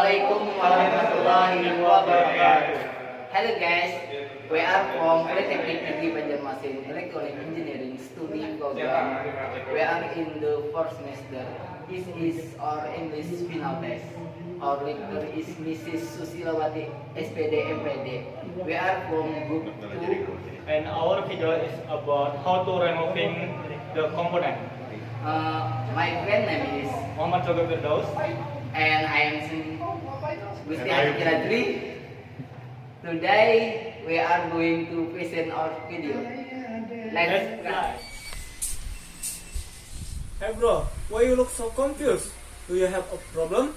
Assalamualaikum warahmatullahi wabarakatuh. Hello guys, we are from Politeknik Negeri Banjarmasin Electronic Engineering Study Program. We are in the fourth semester. This is our English final test. Our lecturer is Mrs. Susilawati SPD MPD. We are from group 2. And our video is about how to removing the component. My friend name is Muhammad Joga Firdaus. and I am Gusti Akhiratri. Today we are going to present our video. Let's start. Hey bro, why you look so confused? Do you have a problem?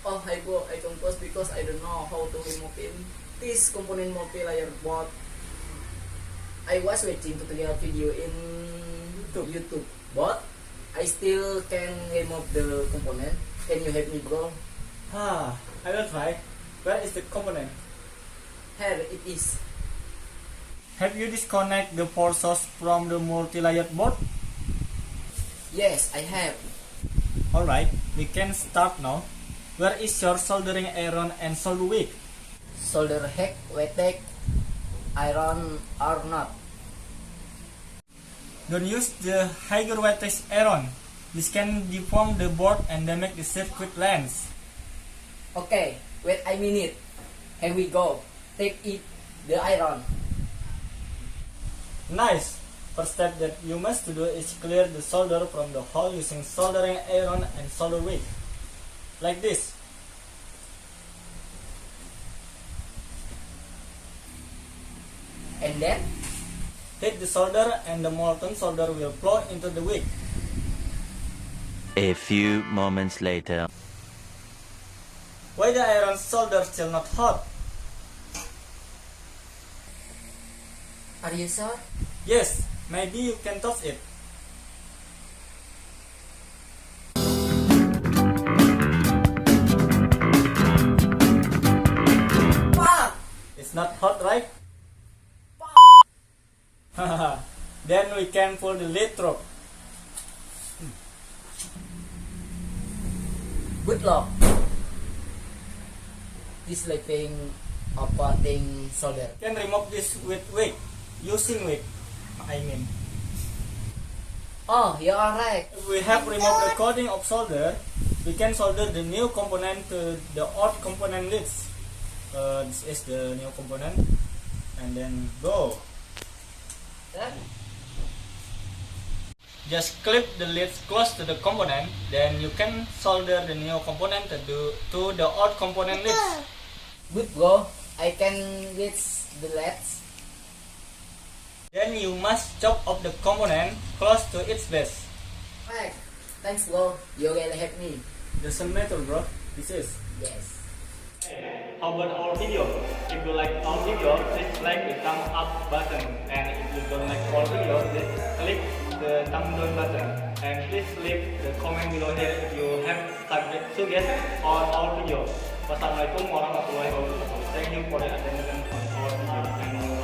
Oh hi bro, I confused because I don't know how to remove this component multi-layer board. I was watching tutorial video in YouTube, but I still can remove the component. Can you help me bro? I will try. Where is the component? Here it is. Have you disconnect the power source from the multi-layered board? Yes, I have. Alright, we can start now. Where is your soldering iron and solder wick? Solder heck, wettek, iron or not. Don't use the higher wattage iron. This can deform the board and damage the circuit lens. Okay, wait a minute. Here we go. Take it, the iron. Nice! First step that you must do is clear the solder from the hole using soldering iron and solder wick. Like this. And then, Hit the solder and the molten solder will flow into the wick. A few moments later. Why the iron solder still not hot? are you sure? Yes, maybe you can touch it. Fuck! It's not hot, right? Then we can pull the lid through. Good luck. This sleeping operating solder. Can remove this with wick. Using wick, I mean. Oh, you are right. If we have removed the coating of solder, we can solder the new component to the old component lids. This is the new component, and then go. Just clip the lids close to the component, then you can solder the new component to the old component lids. Good bro. I can reach the leads. Then you must chop off the component close to its base. Right. Thanks bro. You really help me. Doesn't matter, bro. This is. Yes. How about our video? If you like our video, please like the thumb up button, and if you don't like our video, please click the thumb down button, and please leave the comment below here if you have suggestions on our video. Wassalamualaikum warahmatullahi wabarakatuh. Thank you for the attention on our video.